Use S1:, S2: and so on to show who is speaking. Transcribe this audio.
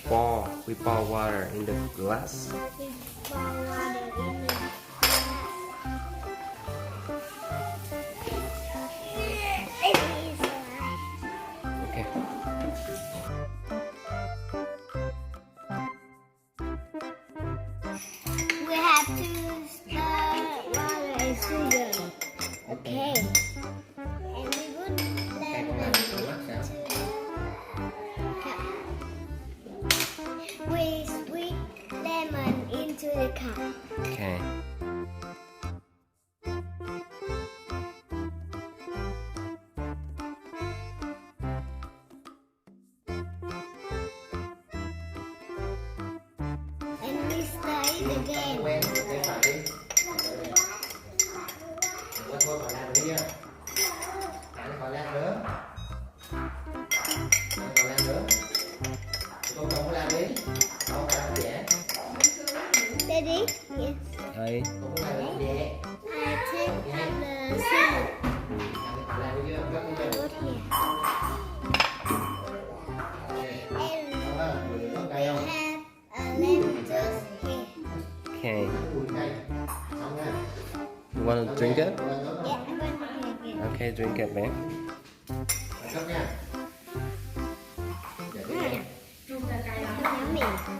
S1: We pour water in the glass.
S2: We pour water in the glass. It is
S1: Okay.
S2: We have to stir water and sugar. Okay. And we put lemon into the cup. We squeeze lemon into the cup.
S1: Okay.
S2: And we stir it again.
S3: Quen để phải đi. Đừng thôi mà làm đi nha. Bạn còn làm nữa. Bạn còn làm nữa. Con không có làm đi. Không phải làm dễ.
S2: Daddy? Yes.
S1: Đây.
S3: Không có làm dễ.
S2: I take on the seed.
S3: Bạn còn làm đi chưa? Rất là
S2: Put here. And
S3: mình có
S2: we
S3: cây không?
S2: have a lemon juice here.
S1: Okay.
S3: Ui cây. Không nha.
S1: You want to drink it?
S2: Yeah, I'm going to drink it.
S1: Okay, drink it, babe.
S3: Cấp nha. Dạ, tiếp nha.
S2: Yummy.